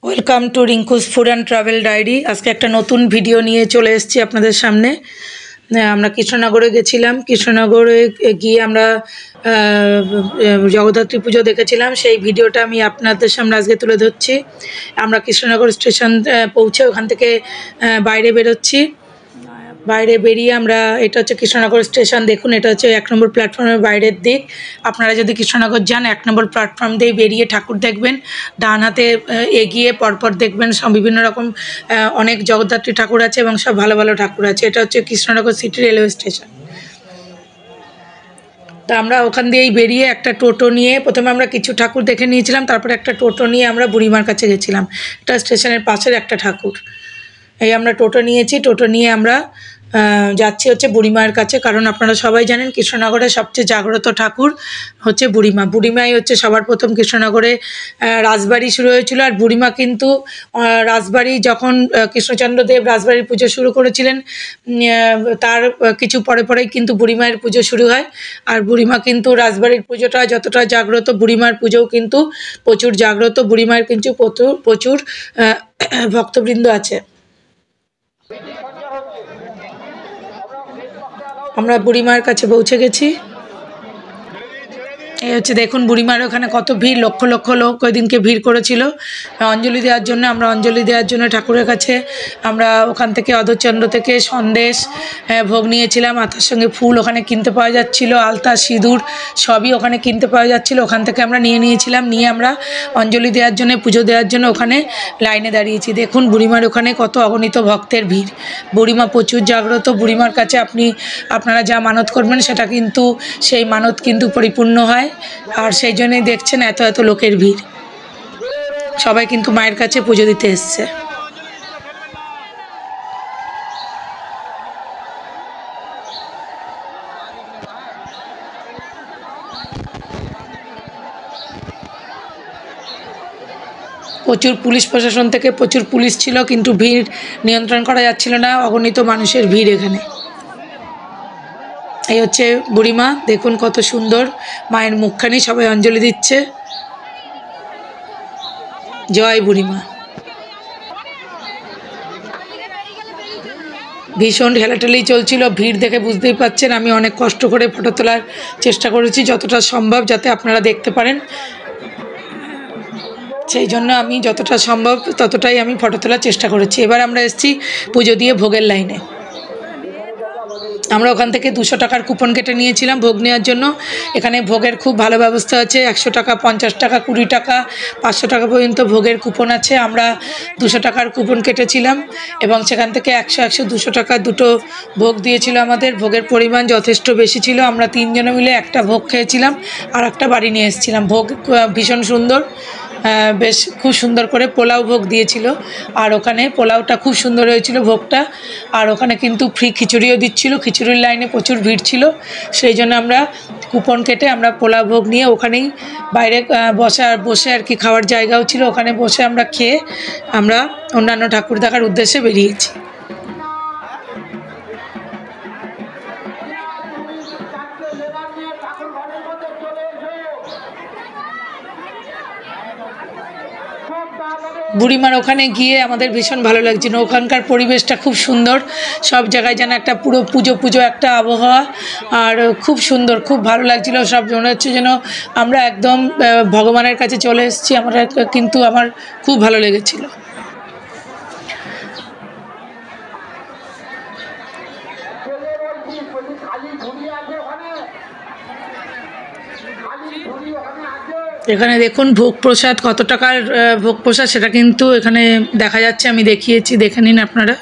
Welcome to Rinku's food and travel diary. আজকে একটা নতুন ভিডিও নিয়ে চলে এসেছি আপনাদের সামনে। আমরা কৃষ্ণনগরে গেছিলাম। কৃষ্ণনগরে গিয়ে আমরা জগদ্ধাত্রী পুজো দেখেছিলাম। সেই ভিডিওটা আমি আপনাদের সামনে আজকে তুলে ধরছি। আমরা কৃষ্ণনগর স্টেশন পৌঁছে ওখান থেকে বাইরে বেরোচ্ছি। বাইরে বেরিয়ে আমরা, এটা হচ্ছে কৃষ্ণনগর স্টেশন। দেখুন, এটা হচ্ছে 1 নম্বর প্ল্যাটফর্মের বাইরের দিক। আপনারা যদি কৃষ্ণনগর যান 1 নম্বর প্ল্যাটফর্ম দিয়ে বেরিয়ে ঠাকুর দেখবেন। ডান হাতে এগিয়ে পরপর দেখবেন সব বিভিন্ন রকম অনেক জগদ্ধাত্রী ঠাকুর আছে এবং সব ভালো ভালো ঠাকুর আছে। এটা হচ্ছে কৃষ্ণনগর সিটি রেলওয়ে স্টেশন। তা আমরা ওখান দিয়েই বেরিয়ে একটা টোটো নিয়ে, প্রথমে আমরা কিছু ঠাকুর দেখে নিয়েছিলাম, তারপরে একটা টোটো নিয়ে আমরা বুড়িমার কাছে গেছিলাম। এটা স্টেশনের পাশের একটা ঠাকুর। এই আমরা টোটো নিয়েছি, টোটো নিয়ে আমরা যাচ্ছি হচ্ছে বুড়িমার কাছে। কারণ আপনারা সবাই জানেন কৃষ্ণনগরের সবচেয়ে জাগ্রত ঠাকুর হচ্ছে বুড়িমা। বুড়িমাই হচ্ছে সবার প্রথম কৃষ্ণনগরে রাজবাড়ি শুরু হয়েছিল। আর বুড়িমা কিন্তু রাজবাড়ি যখন কৃষ্ণচন্দ্র দেব রাজবাড়ির পুজো শুরু করেছিলেন, তার কিছু পরে পরেই কিন্তু বুড়িমায়ের পুজো শুরু হয়। আর বুড়িমা কিন্তু রাজবাড়ির পুজোটা যতটা জাগ্রত, বুড়িমার পুজোও কিন্তু প্রচুর জাগ্রত। বুড়িমায়ের কিন্তু প্রচুর ভক্তবৃন্দ আছে। আমরা বুড়িমার কাছে পৌঁছে গেছি। এই হচ্ছে দেখুন বুড়িমার ওখানে কত ভিড়, লক্ষ লক্ষ লোক ওই দিনকে ভিড় করেছিল অঞ্জলি দেওয়ার জন্য। আমরা অঞ্জলি দেওয়ার জন্য ঠাকুরের কাছে আমরা ওখান থেকে অধরচন্দ্র থেকে সন্দেশ ভোগ নিয়েছিলাম। আর তার সঙ্গে ফুল ওখানে কিনতে পাওয়া যাচ্ছিল, আলতা সিঁদুর সবই ওখানে কিনতে পাওয়া যাচ্ছিলো। ওখান থেকে আমরা নিয়েছিলাম। নিয়ে আমরা অঞ্জলি দেওয়ার জন্য, পুজো দেওয়ার জন্য ওখানে লাইনে দাঁড়িয়েছি। দেখুন বুড়িমার ওখানে কত অগণিত ভক্তের ভিড়। বুড়িমা প্রচুর জাগ্রত। বুড়িমার কাছে আপনারা যা মানত করবেন সেটা কিন্তু, সেই মানত কিন্তু পরিপূর্ণ হয়। আর সেই জন্যই দেখছেন এত এত লোকের ভিড়। সবাই কিন্তু মায়ের কাছে পুজো দিতে এসছে। প্রচুর পুলিশ প্রশাসন থেকে প্রচুর পুলিশ ছিল, কিন্তু ভিড় নিয়ন্ত্রণ করা যাচ্ছিল না। অগণিত মানুষের ভিড় এখানে। এই হচ্ছে বুড়িমা, দেখুন কত সুন্দর মায়ের মুখখানি। সবাই অঞ্জলি দিচ্ছে। জয় বুড়িমা। ভীষণ ঠেলাঠেলি চলছিল, ভিড় দেখে বুঝতেই পাচ্ছেন। আমি অনেক কষ্ট করে ফটো তোলার চেষ্টা করেছি যতটা সম্ভব, যাতে আপনারা দেখতে পারেন। সেই জন্য আমি যতটা সম্ভব ততটাই আমি ফটো তোলার চেষ্টা করেছি। এবার আমরা এসেছি পুজো দিয়ে ভোগের লাইনে। আমরা ওখান থেকে 200 টাকার কুপন কেটে নিয়েছিলাম ভোগ নেওয়ার জন্য। এখানে ভোগের খুব ভালো ব্যবস্থা আছে। 100 টাকা, 50 টাকা, 20 টাকা, 500 টাকা পর্যন্ত ভোগের কুপন আছে। আমরা 200 টাকার কুপন কেটেছিলাম এবং সেখান থেকে 100, 200 টাকা দুটো ভোগ দিয়েছিল আমাদের। ভোগের পরিমাণ যথেষ্ট বেশি ছিল। আমরা 3 জনে মিলে একটা ভোগ খেয়েছিলাম আর একটা বাড়ি নিয়ে এসেছিলাম। ভোগ ভীষণ সুন্দর, বেশ খুব সুন্দর করে পোলাও ভোগ দিয়েছিল। আর ওখানে পোলাওটা খুব সুন্দর হয়েছিল ভোগটা। আর ওখানে কিন্তু ফ্রি খিচুড়িও দিচ্ছিল। খিচুড়ির লাইনে প্রচুর ভিড় ছিল। সেই জন্য আমরা কুপন কেটে আমরা পোলাও ভোগ নিয়ে ওখানেই বাইরে বসে আর কি খাওয়ার জায়গাও ছিল, ওখানে বসে আমরা খেয়ে আমরা অন্যান্য ঠাকুর দেখার উদ্দেশ্যে বেরিয়েছি। বুড়িমার ওখানে গিয়ে আমাদের ভীষণ ভালো লাগছিল। ওখানকার পরিবেশটা খুব সুন্দর। সব জায়গায় যেন একটা পুরো পুজো একটা আবহাওয়া। আর খুব সুন্দর, খুব ভালো লাগছিল। সব মনে হচ্ছে যেন আমরা একদম ভগবানের কাছে চলে এসেছি। কিন্তু আমার খুব ভালো লেগেছিল। এখানে দেখুন ভোগ প্রসাদ, কত টাকার ভোগ প্রসাদ সেটা কিন্তু এখানে দেখা যাচ্ছে। আমি দেখিয়েছি, দেখে নিন আপনারা।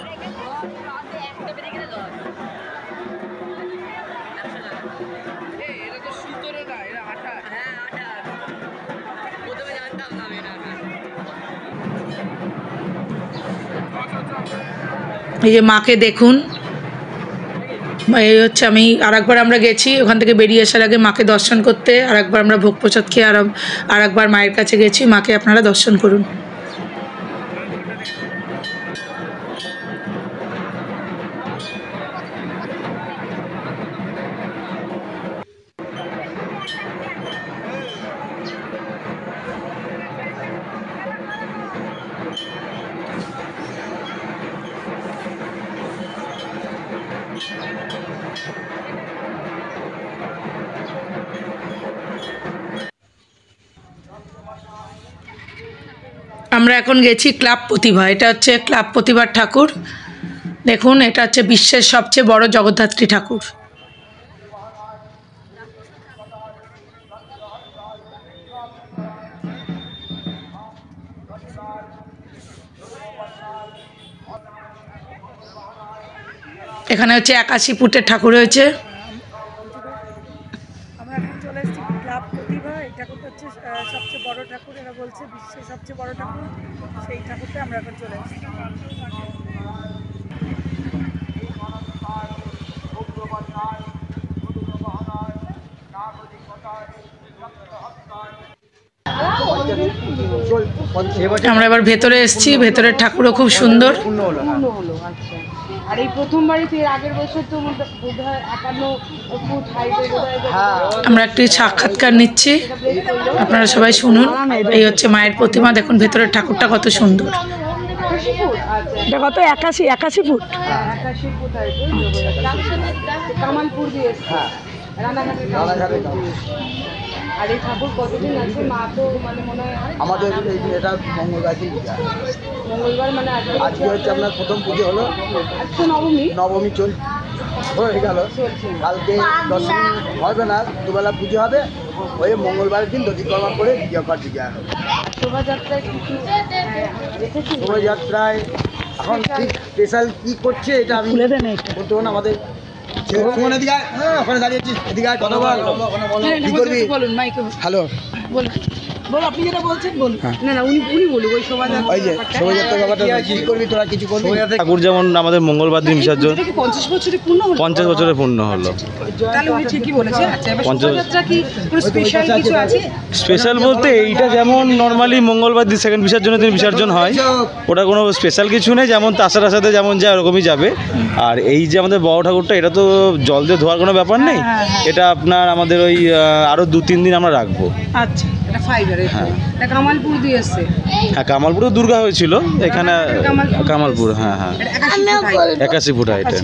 এই যে মাকে দেখুন। এই হচ্ছে, আমি আরেকবার আমরা গেছি ওখান থেকে বেরিয়ে আসার আগে মাকে দর্শন করতে। আরেকবার আমরা ভোগ প্রসাদ খেয়ে আরেকবার মায়ের কাছে গেছি। মাকে আপনারা দর্শন করুন। আমরা এখন গেছি ক্লাব প্রতিভা। এটা হচ্ছে ক্লাব প্রতিভার ঠাকুর। দেখুন, এটা হচ্ছে বিশ্বের সবচেয়ে বড় জগদ্ধাত্রী ঠাকুর। এখানে হচ্ছে 81 ফুটের ঠাকুর হয়েছে। আমরা এখন চলে এসেছি ক্লাব প্রতিভা। এই ঠাকুরটা হচ্ছে সবচেয়ে বড় ঠাকুর, এরা বলছে বিশ্বের সবচেয়ে বড় ঠাকুর। সেই ঠাকুরটা আমরা এখন চলে এসেছি। আমরা এবার ভেতরে এসেছি। ভেতরের ঠাকুরও খুব সুন্দর। আর এই প্রথমবারই তো, এর আগের বছর তো বোধহয় 51 ফুট হাইটে আমরা একটি সাক্ষাৎকার নিচ্ছি, আপনারা সবাই শুনুন। এই হচ্ছে মায়ের প্রতিমা। দেখুন ভেতরের ঠাকুরটা কত সুন্দর। এটা কত? 81 ফুট। 81 ফুট হাইটে কামালপুর দিয়ে এসছে, রানাঘাটের। আর এই ঠাকুর কতদিন আছে? মা তো মানে মনে হয় আমাদের এটা মঙ্গলবার দিন, মঙ্গলবার, মানে আজকে হচ্ছে আপনার প্রথম পুজো হলো। আজকে নবমী। নবমী হয়ে গেল, কালকে দশমী হবে না, দুবেলা পুজো হবে। ওই মঙ্গলবারের দিন দধিকর্মা করে বিজয়কর বিজয় হবে। শোভাযাত্রায় কিছু রেখেছি? শোভাযাত্রায় এখন ঠিক স্পেশাল কী করছে এটা আমি বলতে পারবো না। আমাদের ওখানে দাঁড়িয়েছিস, এদিকে কথা বল, কি করবি? হ্যালো, বল, আপনি যেটা বলছেন বলুন। না না, উনি বলুন। ওই শোভাযাত্রা, ওই যে শোভাযাত্রার ব্যাপারটা কি করবি তোরা? কিছু করবি? ঠাকুর যেমন আমাদের মঙ্গলবার দিন বিসর্জন 50 বছরে পূর্ণ হলো। 50 বছরে পূর্ণ হলো। তাহলে উনি ঠিকই বলেছে। আচ্ছা, এবার 50 শোভাযাত্রা কি কোনো স্পেশাল কিছু আছে? স্পেশাল বলতে এইটা যেমন নর্মালি মঙ্গলবার দিন সেকেন্ড বিসর্জনের দিন বিসর্জন হয়, ওটা কোনো স্পেশাল কিছু নেই। যেমন তাছাড়ার সাথে যেমন যায় ওরকমই যাবে। আর এই যে আমাদের বড় ঠাকুরটা, এটা তো জল দিয়ে ধোয়ার কোনো ব্যাপার নেই। এটা আপনার আমাদের ওই আরও 2-3 দিন আমরা রাখবো। আচ্ছা, এটা ফাইবারের। এটা কামালপুর দিয়ে এসছে। হ্যাঁ, কামালপুরে দুর্গা হয়েছিল, এখানে কামালপুর। হ্যাঁ হ্যাঁ, 81 ফুট হাইটে।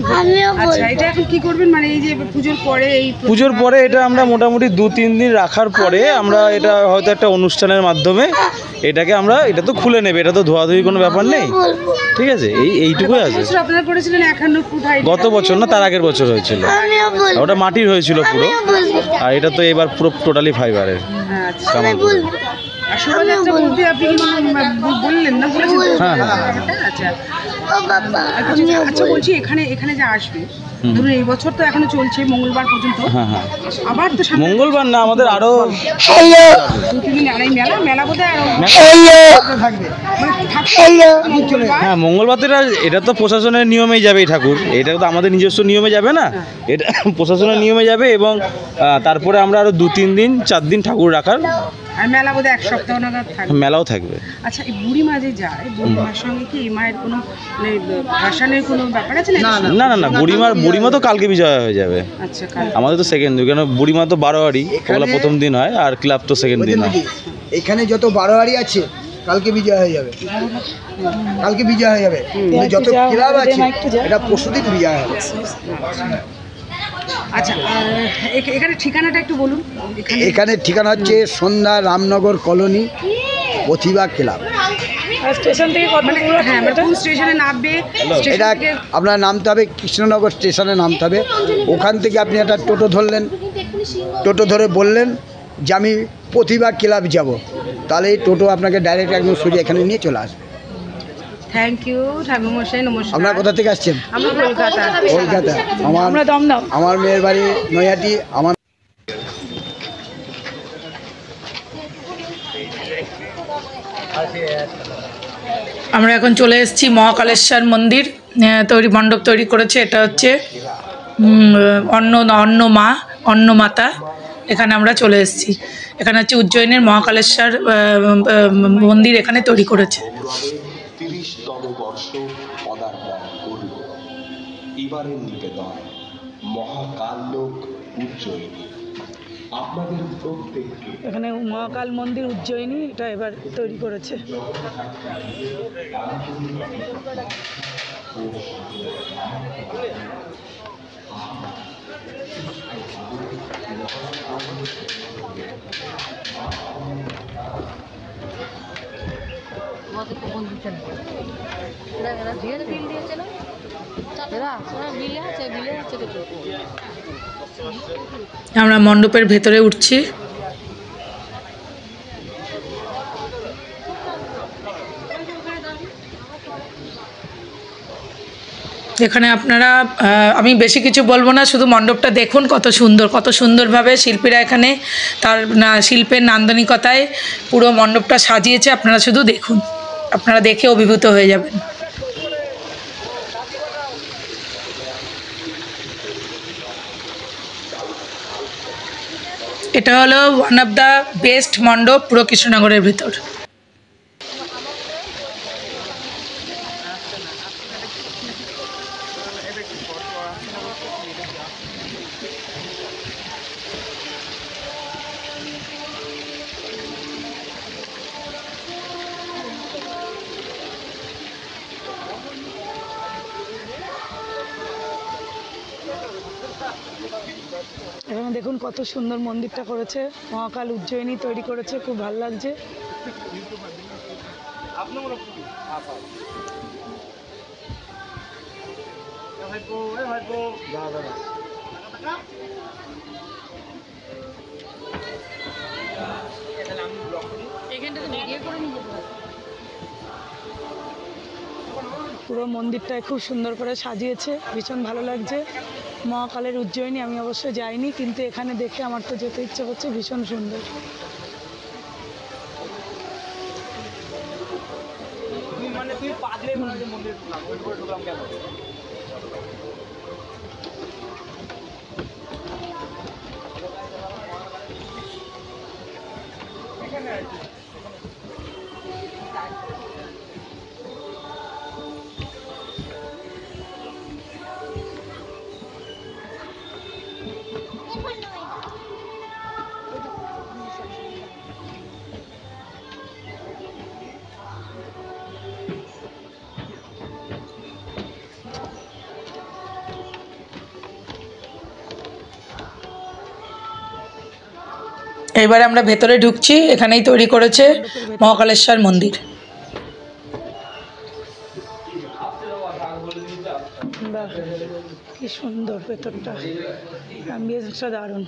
আচ্ছা, এটা এখন কি করবেন? মানে এই যে পুজোর পরে, এই পুজোর পরে এটা আমরা মোটামুটি 2-3 দিন রাখার পরে আমরা এটা হয়তো একটা অনুষ্ঠানের মাধ্যমে এটাকে আমরা, এটা তো খুলে নেবে, এটা তো ধোয়াধুয়ি কোনো ব্যাপার নেই, ঠিক আছে? এইটুকুই আছে। আপনারা করেছিলেন 51 ফুট হাইট। গত বছর না, তার আগের বছর হয়েছিল। ওটা মাটির হয়েছিল পুরো, আর এটা তো এবার পুরো টোটালি ফাইবারের। কামালপুর। আর শোভাযাত্রা বলতে আপনি বললেন না, বলেছেন তো? হ্যাঁ। আচ্ছা আচ্ছা, বলছি এখানে যা আসবে, ধরুন এই বছর তো এখনো চলছে মঙ্গলবার পর্যন্ত। হ্যাঁ হ্যাঁ, আবার তো মঙ্গলবার না, আমাদের আরো 2-3 দিন। আর এই মেলা বোধহয় হ্যাঁ, মঙ্গলবার তো এটা তো প্রশাসনের নিয়মেই যাবে। এই ঠাকুর এটা তো আমাদের নিজস্ব নিয়মে যাবে না, এটা প্রশাসনের নিয়মে যাবে। এবং তারপরে আমরা আরো 2-3 দিন 4 দিন ঠাকুর রাখার। আর মেলা বোধহয় 1 সপ্তাহ নাগাদ থাকবে। মেলাও থাকবে। আচ্ছা, এই বুড়ি মা যে যায়, বুড়ি মার সঙ্গে কি এই মায়ের কোনো মানে ভাসানের কোনো ব্যাপার আছে? না না না, বুড়িমা তো কালকে বিজয় হয়ে যাবে। আচ্ছা, আমাদের তো সেকেন্ড দিন, কেন বুড়িমা তো 12 ওগুলো প্রথম দিন হয়, আর ক্লাব তো সেকেন্ড দিন হয়। এখানে যত 12 আছে কালকে বিজয় হয়ে যাবে, কালকে বিজয় হয়ে যাবে। যত ক্লাব আছে এটা পরশুদিন বিজয় হবে। আচ্ছা, এখানে ঠিকানাটা একটু বলুন। এখানে ঠিকানা হচ্ছে সন্ধ্যা রামনগর কলোনি, প্রতিভা ক্লাব। স্টেশন থেকে কোন স্টেশনে নামবে? এটা আপনার নামতে হবে কৃষ্ণনগর স্টেশনে নামতে হবে। ওখান থেকে আপনি একটা টোটো ধরলেন, টোটো ধরে বললেন যে আমি প্রতিভা ক্লাব যাব, তাহলে এই টোটো আপনাকে ডাইরেক্ট একদম সোজা এখানে নিয়ে চলে আসবে। থ্যাংক ইউ ঠাকুরমশাই, নমস্কার। আপনার কোথা থেকে আসছেন? আমরা কলকাতা। কলকাতা। আমার মেয়ের বাড়ি নৈহাটি। আমার আমরা এখন চলে এসেছি মহাকালেশ্বর মন্দির। মণ্ডপ তৈরি করেছে। এটা হচ্ছে অন্নমাতা। এখানে আমরা চলে এসেছি। এখানে হচ্ছে উজ্জয়িনীর মহাকালেশ্বর মন্দির এখানে তৈরি করেছে। 30তম বর্ষ পদার্পণ করল। এবারের নিবেদন মহাকাললোক উজ্জয়িনী। আপনাদের প্রত্যেককে এখানে মহাকাল মন্দির উজ্জয়িনী এটা এবার তৈরি করেছে। তোমাদের কুপন দিচ্ছে না এরা দিয়েছে বিল দিয়েছে না এরা বিলে আছে দেখো আমরা মণ্ডপের ভেতরে উঠছি। এখানে আপনারা আমি বেশি কিছু বলবো না, শুধু মণ্ডপটা দেখুন কত সুন্দরভাবে শিল্পীরা এখানে তার শিল্পের নান্দনিকতায় পুরো মণ্ডপটা সাজিয়েছে। আপনারা শুধু দেখুন, আপনারা দেখে অভিভূত হয়ে যাবেন। এটা হলো ওয়ান অফ দ্য বেস্ট মণ্ডপ পুরো কৃষ্ণনগরের ভিতর। এখানে দেখুন কত সুন্দর মন্দিরটা করেছে, মহাকাল উজ্জয়িনী তৈরি করেছে, খুব ভালো লাগছে। পুরো মন্দিরটায় খুব সুন্দর করে সাজিয়েছে, ভীষণ ভালো লাগছে। মহাকালের উজ্জয়িনী আমি অবশ্য যাইনি, কিন্তু এখানে দেখে আমার তো যেতে ইচ্ছে করছে, ভীষণ সুন্দর। এবারে আমরা ভেতরে ঢুকছি, এখানেই তৈরি করেছে মহাকালেশ্বর মন্দির। কি সুন্দর ভেতরটা, অ্যাম্বিয়েন্সটা দারুণ।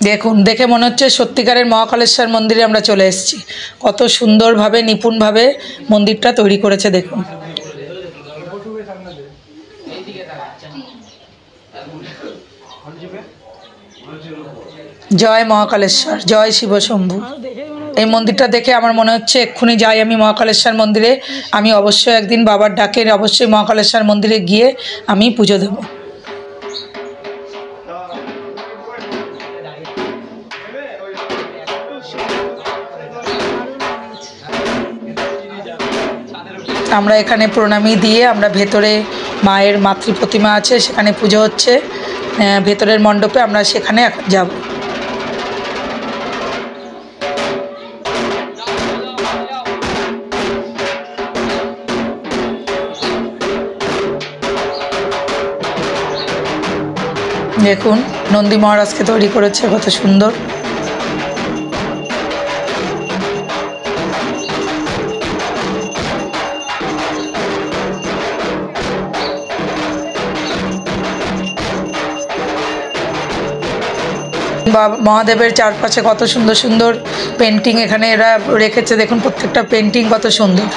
দেখুন, দেখে মনে হচ্ছে সত্যিকারের মহাকালেশ্বর মন্দিরে আমরা চলে এসেছি। কত সুন্দরভাবে নিপুণভাবে মন্দিরটা তৈরি করেছে দেখুন। জয় মহাকালেশ্বর, জয় শিবশম্ভু। এই মন্দিরটা দেখে আমার মনে হচ্ছে এক্ষুনি যাই আমি মহাকালেশ্বর মন্দিরে। আমি অবশ্যই একদিন বাবার ডাকে অবশ্যই মহাকালেশ্বর মন্দিরে গিয়ে আমি পুজো দেব। আমরা এখানে প্রণামী দিয়ে আমরা ভেতরে মায়ের মাতৃ প্রতিমা আছে, সেখানে পুজো হচ্ছে ভেতরের মণ্ডপে, আমরা সেখানে এখন যাব। দেখুন নন্দী মহারাজকে তৈরি করেছে, কত সুন্দর। মহাদেবের চারপাশে কত সুন্দর সুন্দর পেন্টিং এখানে এরা রেখেছে, দেখুন প্রত্যেকটা পেন্টিং কত সুন্দর।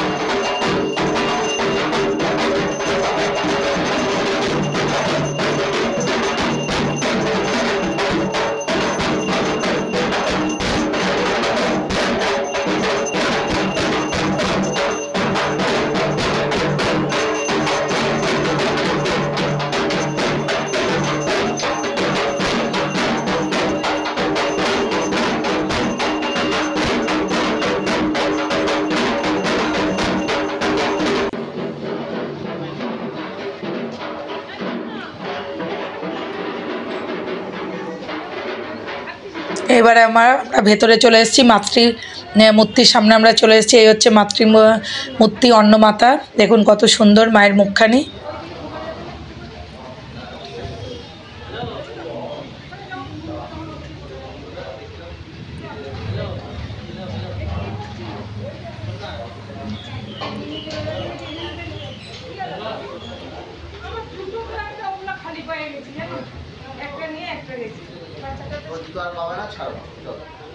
এবারে আমরা ভেতরে চলে এসেছি, মাতৃ মূর্তির সামনে আমরা চলে এসেছি। এই হচ্ছে মাতৃ মূর্তি অন্নমাতা, দেখুন কত সুন্দর মায়ের মুখখানি।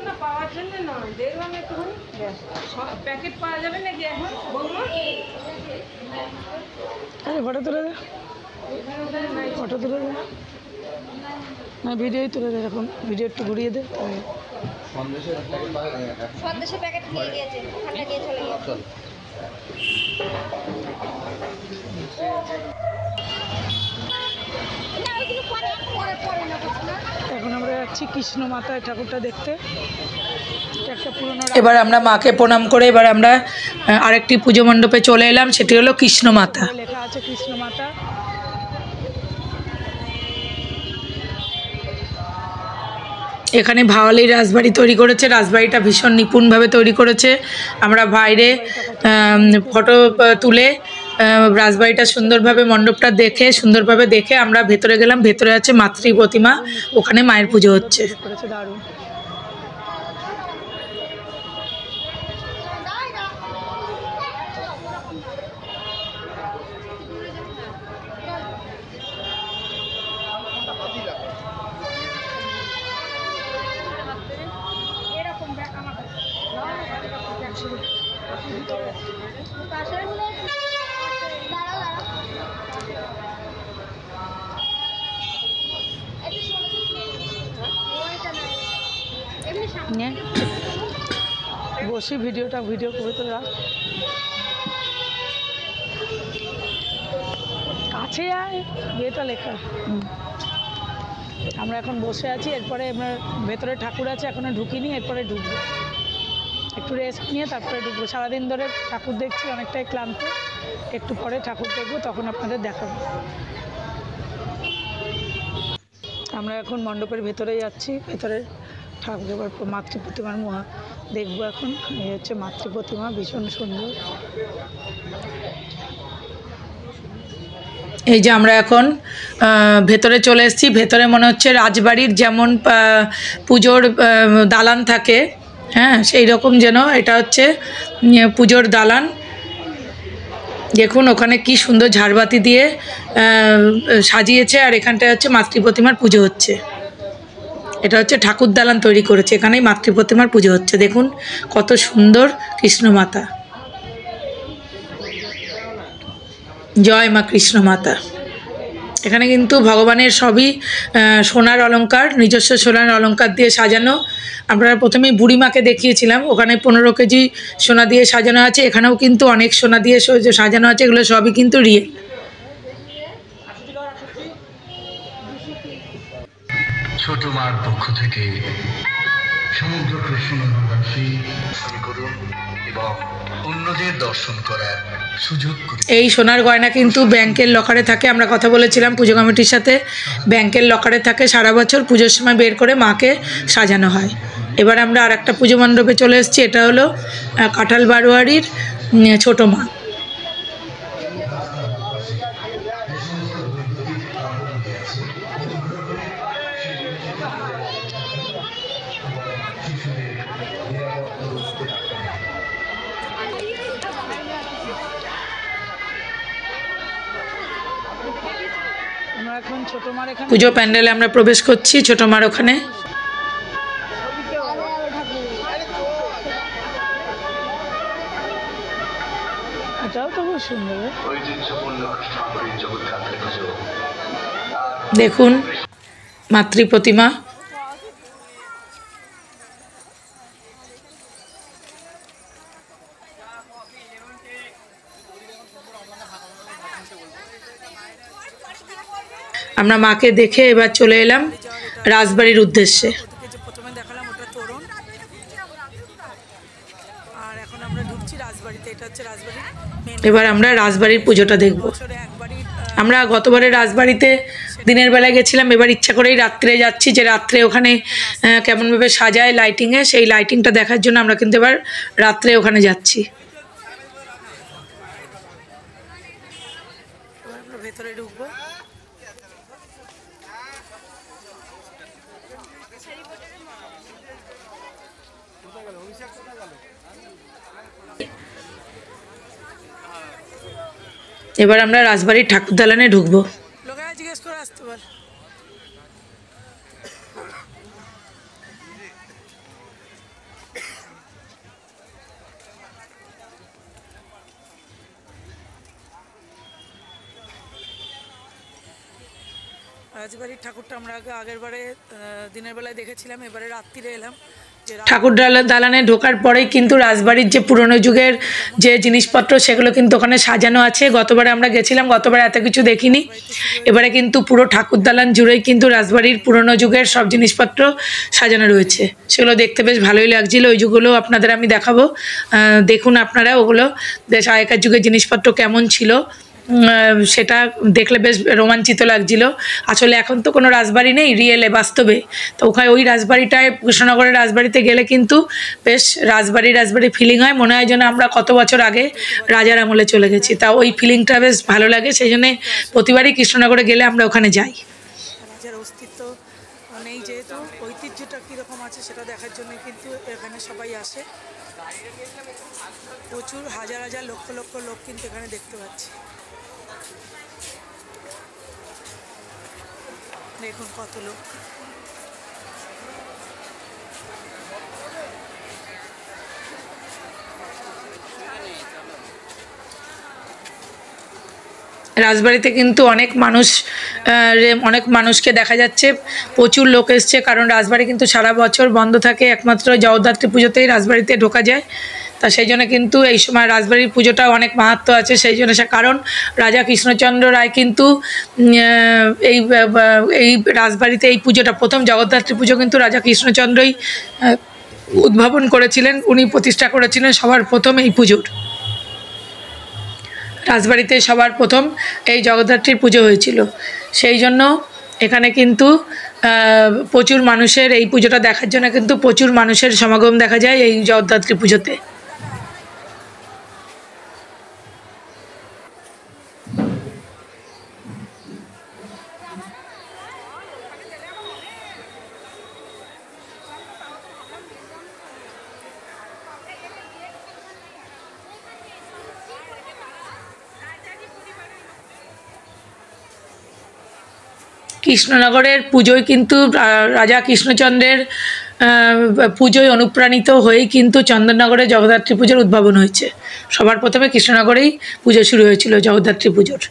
না পাওয়ার জন্য নয়, দেখলাম একটুখানি প্যাকেট পাওয়া যাবে নাকি এখন বৌমা? ফটো তুলে দে, ফটো তুলে দে, না ভিডিওই তুলে দে, এখন ভিডিও একটু ঘুরিয়ে দে। সন্দেশের প্যাকেট দিয়ে গিয়েছে, ওখানটা নিয়ে চলে গেছে। না ওইগুলো পরে পরে পরে না বুঝছ না। এখন আমরা যাচ্ছি কৃষ্ণ মাতার ঠাকুরটা দেখতে। এটা একটা পুরনো। এবার আমরা মাকে প্রণাম করে এবার আমরা আরেকটি পুজো মণ্ডপে চলে এলাম, সেটি হলো কৃষ্ণ মাতা। লেখা আছে কৃষ্ণ মাতা। এখানে ভাওয়ালি রাজবাড়ি তৈরি করেছে, রাজবাড়িটা ভীষণ নিপুণভাবে তৈরি করেছে। আমরা বাইরে ফটো তুলে রাজবাড়িটা সুন্দরভাবে মণ্ডপটা দেখে সুন্দরভাবে দেখে আমরা ভেতরে গেলাম। ভেতরে আছে মাতৃ প্রতিমা, ওখানে মায়ের পুজো হচ্ছে। দারুণ। বসি ভিডিও করে তো রাখ, কাছে আয়, বিয়েটা লেখা। আমরা এখন বসে আছি, এরপরে আমরা ভেতরে ঠাকুর আছে, এখনো ঢুকিনি, এরপরে ঢুকবো, একটু রেস্ট নিয়ে তারপরে ঢুকবো। সারাদিন ধরে ঠাকুর দেখছি, অনেকটাই ক্লান্ত, একটু পরে ঠাকুর দেখবো, তখন আপনাদের দেখাবো। আমরা এখন মণ্ডপের ভেতরে যাচ্ছি, ভেতরে ঠাকুর এবার মাতৃ প্রতিমার দেখবো। এখন এই হচ্ছে মাতৃ প্রতিমা, ভীষণ সুন্দর। এই যে আমরা এখন ভেতরে চলে এসেছি। ভেতরে মনে হচ্ছে রাজবাড়ির যেমন পুজোর দালান থাকে, হ্যাঁ সেই রকম যেন এটা হচ্ছে পুজোর দালান। দেখুন ওখানে কি সুন্দর ঝাড়বাতি দিয়ে সাজিয়েছে, আর এখানটায় হচ্ছে মাতৃ প্রতিমার পুজো হচ্ছে। এটা হচ্ছে ঠাকুর দালান তৈরি করেছে, এখানেই মাতৃ প্রতিমার পুজো হচ্ছে। দেখুন কত সুন্দর কৃষ্ণ মাতা। জয় মা কৃষ্ণ মাতা। এখানে কিন্তু ভগবানের সবই সোনার অলংকার, নিজস্ব সোনার অলংকার দিয়ে সাজানো। আমরা প্রথমেই বুড়িমাকে দেখিয়েছিলাম, ওখানে 15 কেজি সোনা দিয়ে সাজানো আছে। এখানেও কিন্তু অনেক সোনা দিয়ে সাজানো আছে, এগুলো সবই কিন্তু রিয়েল। ছোট মার পক্ষ থেকে সমুদ্র কৃষ্ণবাসী করুন এবং অন্যদের দর্শন করার সুযোগ করে। এই সোনার গয়না কিন্তু ব্যাংকের লকারে থাকে, আমরা কথা বলেছিলাম পুজো কমিটির সাথে। ব্যাংকের লকারে থাকে, সারা বছর পুজোর সময় বের করে মাকে সাজানো হয়। এবার আমরা আর একটা পুজো মণ্ডপে চলে এসেছি, এটা হলো কাঁঠাল বারোয়ারির ছোটো মা। পুজো প্যান্ডেলে আমরা প্রবেশ করছি, ছোট মার ওখানে। এটাও তো খুব সুন্দর। দেখুন মাতৃ প্রতিমা। আমরা মাকে দেখে এবার চলে এলাম রাজবাড়ির উদ্দেশ্যে। প্রথমে দেখালাম ওটা তোরণ, আর এখন আমরা ঢুকছি রাজবাড়িতে। এটা হচ্ছে রাজবাড়ি। এবার আমরা রাজবাড়ির পুজোটা দেখব। আমরা গতবারে রাজবাড়িতে দিনের বেলায় গেছিলাম, এবার ইচ্ছা করেই রাত্রে যাচ্ছি, যে রাত্রে ওখানে কেমনভাবে সাজায় লাইটিংয়ে, সেই লাইটিংটা দেখার জন্য আমরা কিন্তু এবার রাত্রে ওখানে যাচ্ছি। ভেতরে ঢুকবো। এবার আমরা রাজবাড়ির ঠাকুর দালানে ঢুকবো। লোকেরা জিজ্ঞেস করে আসতে পার। রাজবাড়ির ঠাকুরটা আমরা আগের বারে দিনের বেলায় দেখেছিলাম, এবারে রাত্রিরে এলাম। ঠাকুর দালানে ঢোকার পরেই কিন্তু রাজবাড়ির যে পুরনো যুগের যে জিনিসপত্র সেগুলো কিন্তু ওখানে সাজানো আছে। গতবারে আমরা গেছিলাম, গতবারে এত কিছু দেখিনি। এবারে কিন্তু পুরো ঠাকুর দালান জুড়েই কিন্তু রাজবাড়ির পুরনো যুগের সব জিনিসপত্র সাজানো রয়েছে। সেগুলো দেখতে বেশ ভালোই লাগছিল। ওই যুগগুলো আপনাদের আমি দেখাবো, দেখুন আপনারা ওগুলো। বেশ আগেকার যুগের জিনিসপত্র কেমন ছিল সেটা দেখলে বেশ রোমাঞ্চিত লাগছিল। আসলে এখন তো কোনো রাজবাড়ি নেই রিয়েলে, বাস্তবে। তো ওখানে ওই রাজবাড়িটায়, কৃষ্ণনগরের রাজবাড়িতে গেলে কিন্তু বেশ রাজবাড়ি ফিলিং হয়, মনে হয় যেন আমরা কত বছর আগে রাজার আমলে চলে গেছি। তা ওই ফিলিংটা বেশ ভালো লাগে, সেই জন্যে প্রতিবারই কৃষ্ণনগরে গেলে আমরা ওখানে যাই। রাজার অস্তিত্ব নেই যেহেতু, ঐতিহ্যটা কীরকম আছে সেটা দেখার জন্য কিন্তু এখানে সবাই আসে। প্রচুর হাজার হাজার লক্ষ লক্ষ লোক কিন্তু এখানে দেখতে পাচ্ছি। দেখুন কত লোক। রাজবাড়িতে কিন্তু অনেক মানুষকে দেখা যাচ্ছে, প্রচুর লোক এসছে, কারণ রাজবাড়ি কিন্তু সারা বছর বন্ধ থাকে, একমাত্র জগদ্ধাত্রী পুজোতেই রাজবাড়িতে ঢোকা যায়। তা সেই জন্য কিন্তু এই সময় রাজবাড়ির পুজোটা অনেক মাহাত্ম্য আছে। সেই জন্য কারণ রাজা কৃষ্ণচন্দ্র রায় কিন্তু এই রাজবাড়িতে এই পুজোটা, প্রথম জগদ্ধাত্রী পুজো কিন্তু রাজা কৃষ্ণচন্দ্রই উদ্ভাবন করেছিলেন, উনি প্রতিষ্ঠা করেছিলেন সবার প্রথম এই পুজোর। রাজবাড়িতে সবার প্রথম এই জগদ্ধাত্রীর পুজো হয়েছিল। সেই জন্য এখানে কিন্তু প্রচুর মানুষের, এই পুজোটা দেখার জন্য কিন্তু প্রচুর মানুষের সমাগম দেখা যায় এই জগদ্ধাত্রী পুজোতে। কৃষ্ণনগরের পুজোয় কিন্তু রাজা কৃষ্ণচন্দ্রের পুজোয় অনুপ্রাণিত হয়েই কিন্তু চন্দননগরে জগদ্ধাত্রী পুজোর উদ্ভাবন হয়েছে। সবার প্রথমে কৃষ্ণনগরেই পুজো শুরু হয়েছিল জগদ্ধাত্রী পুজোর।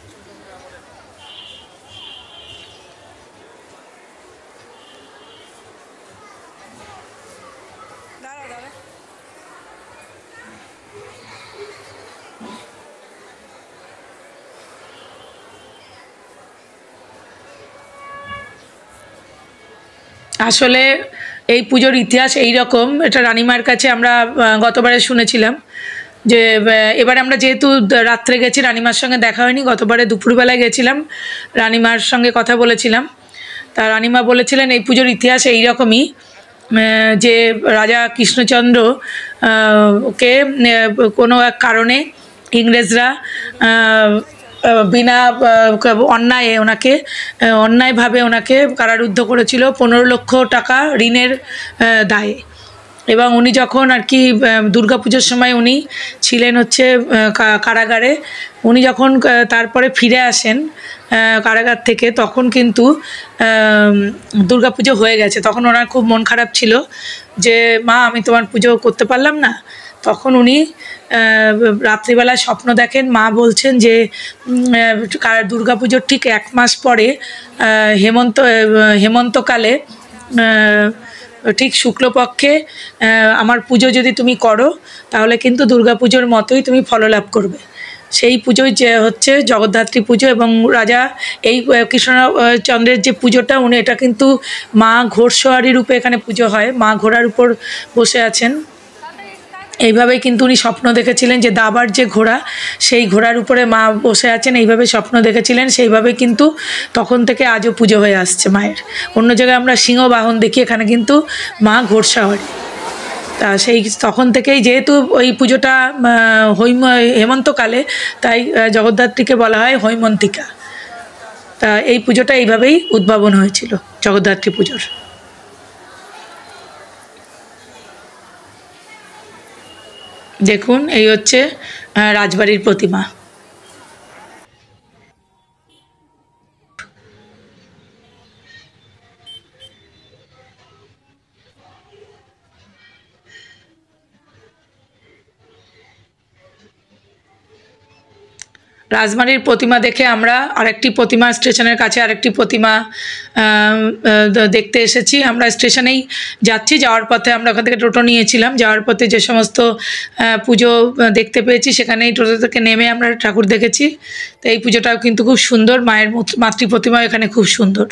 আসলে এই পুজোর ইতিহাস এই রকম, এটা রানীমার কাছে আমরা গতবারে শুনেছিলাম যে, এবারে আমরা যেহেতু রাত্রে গেছি, রানীমার সঙ্গে দেখা হয়নি, গতবারে দুপুরবেলায় গেছিলাম, রানীমার সঙ্গে কথা বলেছিলাম। তা রানীমা বলেছিলেন এই পুজোর ইতিহাস এই রকমই, যে রাজা কৃষ্ণচন্দ্র ওকে কোনো এক কারণে ইংরেজরা বিনা অন্যায়ভাবে ওনাকে কারারুদ্ধ করেছিল 15 লক্ষ টাকা ঋণের দায়ে। এবং উনি যখন আর কি দুর্গাপুজোর সময় উনি ছিলেন হচ্ছে কারাগারে, উনি যখন তারপরে ফিরে আসেন কারাগার থেকে, তখন কিন্তু দুর্গাপুজো হয়ে গেছে। তখন ওনার খুব মন খারাপ ছিল যে মা আমি তোমার পুজো করতে পারলাম না। তখন উনি রাত্রিবেলায় স্বপ্ন দেখেন, মা বলছেন যে দুর্গাপুজোর ঠিক 1 মাস পরে হেমন্তকালে ঠিক শুক্লপক্ষে আমার পুজো যদি তুমি করো তাহলে কিন্তু দুর্গাপুজোর মতোই তুমি ফললাভ করবে। সেই পুজোই যে হচ্ছে জগদ্ধাত্রী পুজো। এবং রাজা এই কৃষ্ণচন্দ্রের যে পুজোটা, উনি এটা কিন্তু মা ঘোড়সওয়ারি রূপে এখানে পুজো হয়, মা ঘোড়ার উপর বসে আছেন। এইভাবেই কিন্তু উনি স্বপ্ন দেখেছিলেন যে দাবার যে ঘোড়া, সেই ঘোড়ার উপরে মা বসে আছেন, এইভাবে স্বপ্ন দেখেছিলেন। সেইভাবে কিন্তু তখন থেকে আজও পুজো হয়ে আসছে মায়ের। অন্য জায়গায় আমরা সিংহবাহন দেখি, এখানে কিন্তু মা ঘোড়সওয়ারি। তা সেই তখন থেকেই যেহেতু ওই পুজোটা হেমন্তকালে, তাই জগদ্ধাত্রীকে বলা হয় হৈমন্তিকা। তা এই পুজোটা এইভাবেই উদ্ভাবন হয়েছিল জগদ্ধাত্রী পুজোর। দেখুন এই হচ্ছে রাজবাড়ির প্রতিমা। রাজবাড়ির প্রতিমা দেখে আমরা আরেকটি প্রতিমা স্টেশনের কাছে আরেকটি প্রতিমা দেখতে এসেছি। আমরা স্টেশনেই যাচ্ছি, যাওয়ার পথে আমরা ওখান থেকে টোটো নিয়েছিলাম, যাওয়ার পথে যে সমস্ত পুজো দেখতে পেয়েছি সেখানেই টোটো থেকে নেমে আমরা ঠাকুর দেখেছি। তো এই পুজোটাও কিন্তু খুব সুন্দর, মায়ের মাতৃ প্রতিমা এখানে খুব সুন্দর।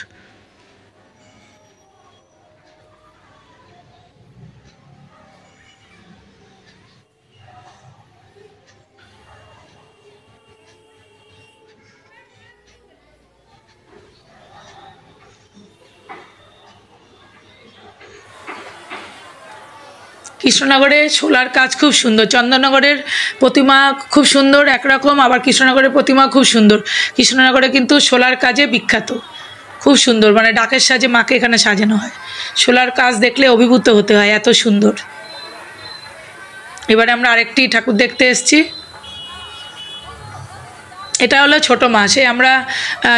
কৃষ্ণনগরে শোলার কাজ খুব সুন্দর, চন্দননগরের প্রতিমা খুব সুন্দর একরকম, আবার কৃষ্ণনগরের প্রতিমা খুব সুন্দর। কৃষ্ণনগরে কিন্তু শোলার কাজে বিখ্যাত, খুব সুন্দর, মানে ডাকের সাজে মাকে এখানে সাজানো হয়। শোলার কাজ দেখলে অভিভূত হতে হয়, এত সুন্দর। এবারে আমরা আরেকটি ঠাকুর দেখতে এসেছি, এটা হলো ছোটো মা। সে আমরা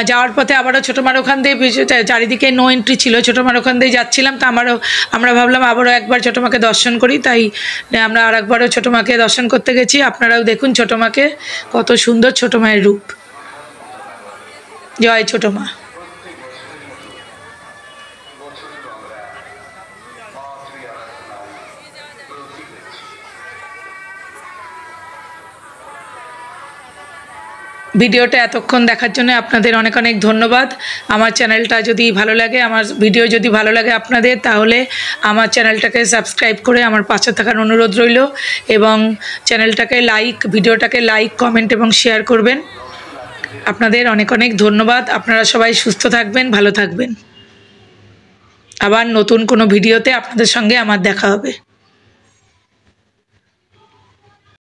যাওয়ার পথে আবারও ছোটো মার ওখান দিয়ে চারিদিকে নো এন্ট্রি ছিল, ছোটো মার ওখান দিয়ে যাচ্ছিলাম, তা আমরা ভাবলাম আবারও একবার ছোটো মাকে দর্শন করি, তাই আমরা আরেকবারও ছোটো মাকে দর্শন করতে গেছি। আপনারাও দেখুন ছোটো মাকে, কত সুন্দর ছোটো মায়ের রূপ। জয় ছোটো মা। ভিডিওটা এতক্ষণ দেখার জন্য আপনাদের অনেক অনেক ধন্যবাদ। আমার চ্যানেলটা যদি ভালো লাগে, আমার ভিডিও যদি ভালো লাগে আপনাদের, তাহলে আমার চ্যানেলটাকে সাবস্ক্রাইব করে আমার পাশে থাকার অনুরোধ রইল, এবং চ্যানেলটাকে ভিডিওটাকে লাইক, কমেন্ট এবং শেয়ার করবেন। আপনাদের অনেক অনেক ধন্যবাদ। আপনারা সবাই সুস্থ থাকবেন, ভালো থাকবেন। আবার নতুন কোনো ভিডিওতে আপনাদের সঙ্গে আমার দেখা হবে।